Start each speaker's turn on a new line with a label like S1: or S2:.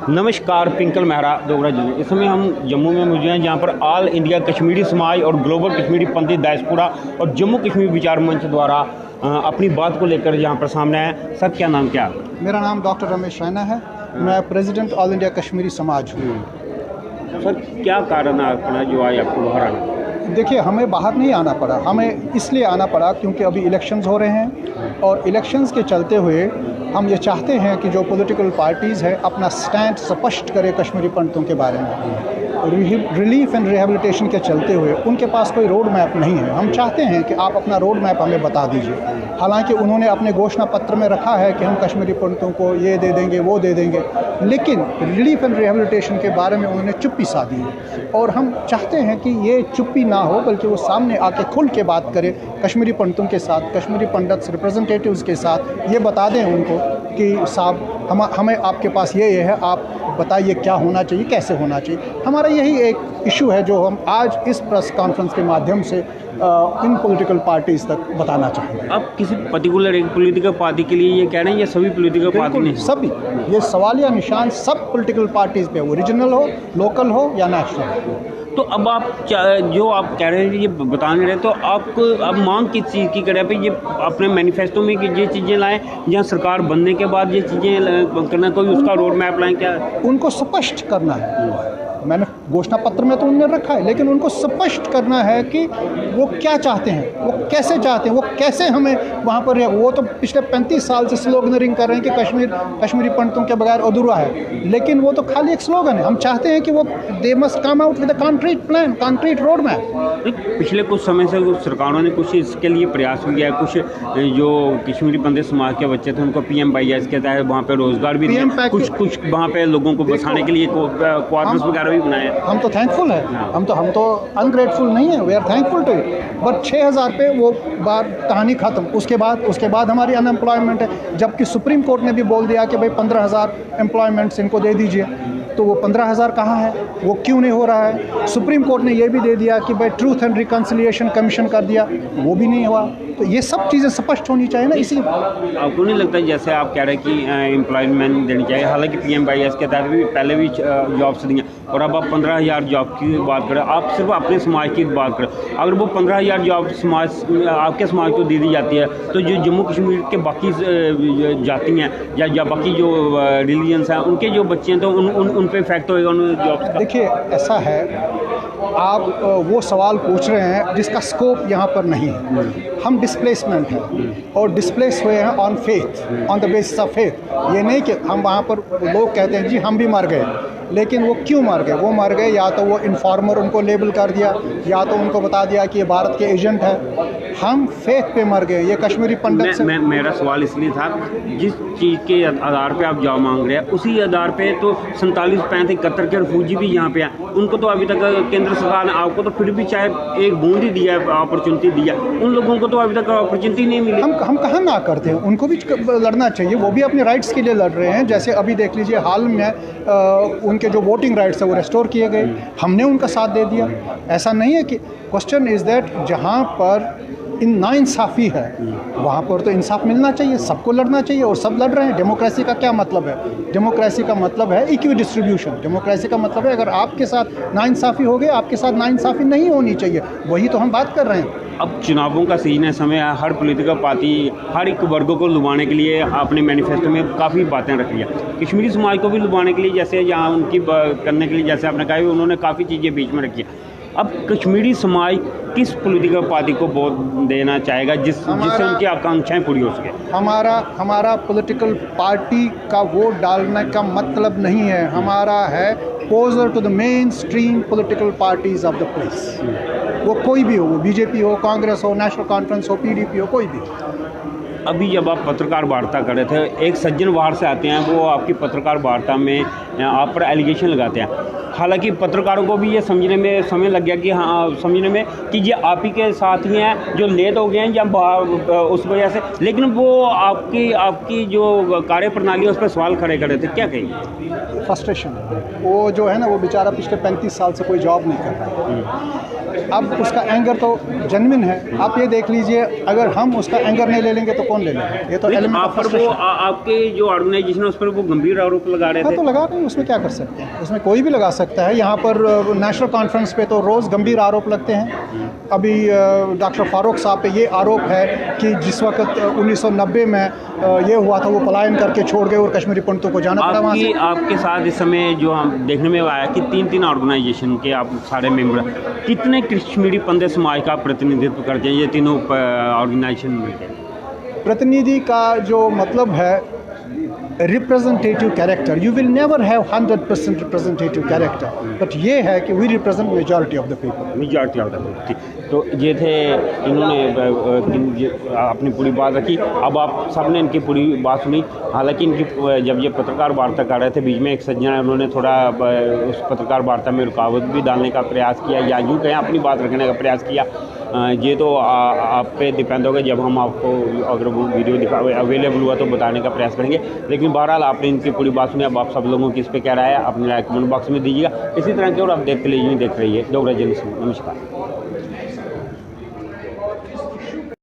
S1: नमस्कार, पिंकल मेहरा डोगरा जिले। इस समय हम जम्मू में मौजूद हैं, जहाँ पर ऑल इंडिया कश्मीरी समाज और ग्लोबल कश्मीरी पंथी डायस्पोरा और जम्मू कश्मीर विचार मंच द्वारा अपनी बात को लेकर यहाँ पर सामने आए। सर, क्या नाम क्या?
S2: मेरा नाम डॉक्टर रमेश रैना है। मैं प्रेसिडेंट ऑल इंडिया कश्मीरी समाज हूँ।
S1: सर, क्या कारण है अपना जो आज आपको बाहर आना?
S2: देखिए, हमें बाहर नहीं आना पड़ा। हमें इसलिए आना पड़ा क्योंकि अभी इलेक्शंस हो रहे हैं और इलेक्शंस के चलते हुए हम ये चाहते हैं कि जो पॉलिटिकल पार्टीज़ है अपना स्टैंड स्पष्ट करे कश्मीरी पंडितों के बारे में। रिलीफ एंड रिहेबिलिटेशन के चलते हुए उनके पास कोई रोड मैप नहीं है। हम चाहते हैं कि आप अपना रोड मैप हमें बता दीजिए। हालांकि उन्होंने अपने घोषणा पत्र में रखा है कि हम कश्मीरी पंडितों को ये दे देंगे, वो दे देंगे, लेकिन रिलीफ एंड रिहेबिलिटेशन के बारे में उन्होंने चुप्पी साधी है। और हम चाहते हैं कि ये चुप्पी ना हो, बल्कि वो सामने आके खुल के बात करें कश्मीरी पंडितों के साथ, कश्मीरी पंडित रिप्रेजेंटेटिव्स के साथ। ये बता दें उनको कि साहब हमें आपके पास ये है, आप बताइए क्या होना चाहिए, कैसे होना चाहिए। हमारा यही एक इशू है जो हम आज इस प्रेस कॉन्फ्रेंस के माध्यम से इन पॉलिटिकल पार्टीज़ तक बताना चाहेंगे।
S1: अब किसी पर्टिकुलर एक पॉलिटिकल पार्टी के लिए ये कह रहे हैं या सभी पॉलिटिकल पार्टी ने?
S2: सभी, ये सवालिया निशान सब पॉलिटिकल पार्टीज़ पे, वो रीजनल हो, लोकल हो या नेशनल हो।
S1: तो अब आप जो आप कह रहे हैं ये बता नहीं रहे, तो आपको अब मांग किस चीज़ की करें? ये अपने मैनिफेस्टो में कि ये चीज़ें लाएं या सरकार बनने के बाद ये चीज़ें करना, कोई उसका रोड मैप लाएं? क्या
S2: उनको स्पष्ट करना है। मैंने घोषणा पत्र में तो उन्होंने रखा है, लेकिन उनको स्पष्ट करना है कि वो क्या चाहते हैं, वो कैसे चाहते हैं, वो कैसे हमें वहाँ पर। वो तो पिछले 35 साल से स्लोगनरिंग कर रहे हैं कि कश्मीरी पंडितों के बगैर अधूरा है, लेकिन वो तो खाली एक स्लोगन है। हम चाहते हैं कि वो they must come out with a concrete plan, concrete road map.
S1: पिछले कुछ समय से सरकारों ने कुछ इसके लिए प्रयास किया है। कुछ जो कश्मीरी पंडित समाज के बच्चे थे उनको PMYS के तहत वहाँ पर रोजगार भी दिया, कुछ वहाँ पे लोगों को बसाने के लिए क्वार्टर्स वगैरह भी बनाए।
S2: हम तो थैंकफुल है, हम तो अनग्रेटफुल नहीं है, we are thankful to it. But 6000 पे वो बार कहानी ख़त्म। उसके बाद हमारी अनएम्प्लॉयमेंट है, जबकि सुप्रीम कोर्ट ने भी बोल दिया कि भाई 15,000 एम्प्लॉयमेंट्स इनको दे दीजिए। तो वो 15,000 कहाँ है, वो क्यों नहीं हो रहा है? सुप्रीम कोर्ट ने ये भी दे दिया कि भाई ट्रूथ एंड रिकन्सिलिएशन कमीशन कर दिया, वो भी नहीं हुआ। तो ये सब चीज़ें स्पष्ट होनी चाहिए ना। इसी
S1: आपको नहीं लगता जैसे आप कह रहे हैं कि एम्प्लॉयमेंट देनी चाहिए, हालांकि PMYS के तहत भी पहले भी जॉब्स दी हैं और अब आप 15,000 जॉब की बात करें, आप सिर्फ अपने समाज की बात करें, अगर वो 15,000 जॉब आपके समाज को दे दी जाती है, तो जो जम्मू कश्मीर के बाकी जाति हैं या बाकी जो रिलीजन्स हैं उनके जो बच्चे हैं, तो उन पे इफेक्ट होएगा उन जॉब्स का?
S2: देखिए, ऐसा है, आप वो सवाल पूछ रहे हैं जिसका स्कोप यहाँ पर नहीं है। हम डिस्प्लेसमेंट है और डिस्प्लेस हुए हैं on faith, on the basis of faith. ये नहीं कि हम वहाँ पर लोग कहते हैं जी हम भी मर गए, लेकिन वो क्यों मर गए? वो मर गए या तो वो इन्फॉर्मर उनको लेबल कर दिया, या तो उनको बता दिया कि ये भारत के एजेंट है। हम फेथ पे मर गए। ये कश्मीरी पंडित से
S1: मेरा सवाल इसलिए था, जिस चीज़ के आधार पे आप जॉब मांग रहे हैं उसी आधार पे तो 47, 35, 71 के रिफ्यूजी भी यहाँ पे हैं। उनको तो अभी तक केंद्र सरकार ने आपको तो फिर भी चाहे एक बूंद ही दिया, अपॉर्चुनिटी दिया, उन लोगों को तो अभी तक अपॉर्चुनिटी नहीं मिली।
S2: हम कहाँ ना करते हैं, उनको भी लड़ना चाहिए। वो भी अपने राइट्स के लिए लड़ रहे हैं। जैसे अभी देख लीजिए, हाल में उनके जो वोटिंग राइट्स है वो रेस्टोर किए गए, हमने उनका साथ दे दिया। ऐसा नहीं है कि क्वेश्चन इज़ दैट जहाँ पर नाइंसाफ़ी है वहाँ पर तो इंसाफ मिलना चाहिए, सबको लड़ना चाहिए और सब लड़ रहे हैं। डेमोक्रेसी का क्या मतलब है? डेमोक्रेसी का मतलब है इक्वी डिस्ट्रीब्यूशन। डेमोक्रेसी का मतलब है अगर आपके साथ नाइंसाफ़ी हो गई, आपके साथ नाइंसाफ़ी नहीं होनी चाहिए। वही तो हम बात कर रहे हैं।
S1: अब चुनावों का सीजन है, समय है, हर पॉलिटिकल पार्टी हर एक वर्गों को लुभाने के लिए अपने मैनिफेस्टो में काफ़ी बातें रखी है। कश्मीरी समाज को भी लुभाने के लिए, जैसे यहाँ उनकी करने के लिए, जैसे आपने कहा, उन्होंने काफ़ी चीज़ें बीच में रखी है। अब कश्मीरी समाज किस पॉलिटिकल पार्टी को वोट देना चाहेगा जिससे उनकी आकांक्षाएं पूरी हो सके?
S2: हमारा पॉलिटिकल पार्टी का वोट डालने का मतलब नहीं है। हमारा है exposure to the mainstream political parties of the place. वो कोई भी हो, वो BJP हो, कांग्रेस हो, नेशनल कॉन्फ्रेंस हो, PDP हो, कोई भी।
S1: अभी जब आप पत्रकार वार्ता कर रहे थे, एक सज्जन बाहर से आते हैं, वो आपकी पत्रकार वार्ता में आप पर एलिगेशन लगाते हैं। हालांकि पत्रकारों को भी ये समझने में समय लग गया कि हाँ, समझने में कि ये आप ही के साथ ही हैं जो लेट हो गए हैं या उस वजह से, लेकिन वो आपकी जो कार्य प्रणाली है उस पर सवाल खड़े कर रहे थे। क्या कहेंगे?
S2: फ्रस्ट्रेशन, वो जो है ना, वो बेचारा पिछले 35 साल से कोई जॉब नहीं कर रहा है। अब उसका एंगर तो जेन्युइन है। आप ये देख लीजिए, अगर हम उसका एंगर नहीं ले लेंगे तो कौन कौन ले लेगा? ये तो
S1: लेकिन
S2: एलिमेंट
S1: आप
S2: ऑफ
S1: पर वो
S2: फ्रस्ट्रेशन।
S1: आपके जो ऑर्गेनाइजेशन है उस पर वो गंभीर आरोप लगा रहे
S2: हाँ
S1: थे।
S2: तो लगा रहे हैं, उसमें क्या कर सकते हैं, उसमें कोई भी लगा सकता है। यहाँ पर नेशनल कॉन्फ्रेंस पे तो रोज़ गंभीर आरोप लगते हैं। अभी डॉक्टर फारूक साहब पे ये आरोप है कि जिस वक्त 1990 में ये हुआ था वो पलायन करके छोड़ गए और कश्मीरी पंडितों को जाना पड़ा वहाँ से।
S1: आपके साथ इस समय जो हम देखने में आया कि तीन ऑर्गेनाइजेशन के आप सारे मेंबर, कितने कश्मीरी पंडित समाज का प्रतिनिधित्व करते हैं ये तीनों ऑर्गेनाइजेशन मिलकर?
S2: प्रतिनिधि का जो मतलब है representative character, you will never have 100% representative character, but ये है कि we represent majority of the people.
S1: Majority of the people. तो ये थे, इन्होंने अपनी पूरी बात रखी। अब आप सबने इनकी पूरी बात सुनी। हालांकि इनकी जब ये पत्रकार वार्ता कर रहे थे बीच में एक सज्जन है, उन्होंने थोड़ा उस पत्रकार वार्ता में रुकावट भी डालने का प्रयास किया, या यूँ कहें अपनी बात रखने का प्रयास किया। ये तो आप पे डिपेंड होगा, जब हम आपको अगर वो वीडियो अवेलेबल हुआ तो बताने का प्रयास करेंगे। लेकिन बहरहाल आपने इनकी पूरी बात सुनी। अब आप सब लोगों की इस पर क्या राय है अपनी राय कमेंट बॉक्स में दीजिएगा। इसी तरह की और आप देखते लीजिए, देख रही है डोगरा जन। नमस्कार।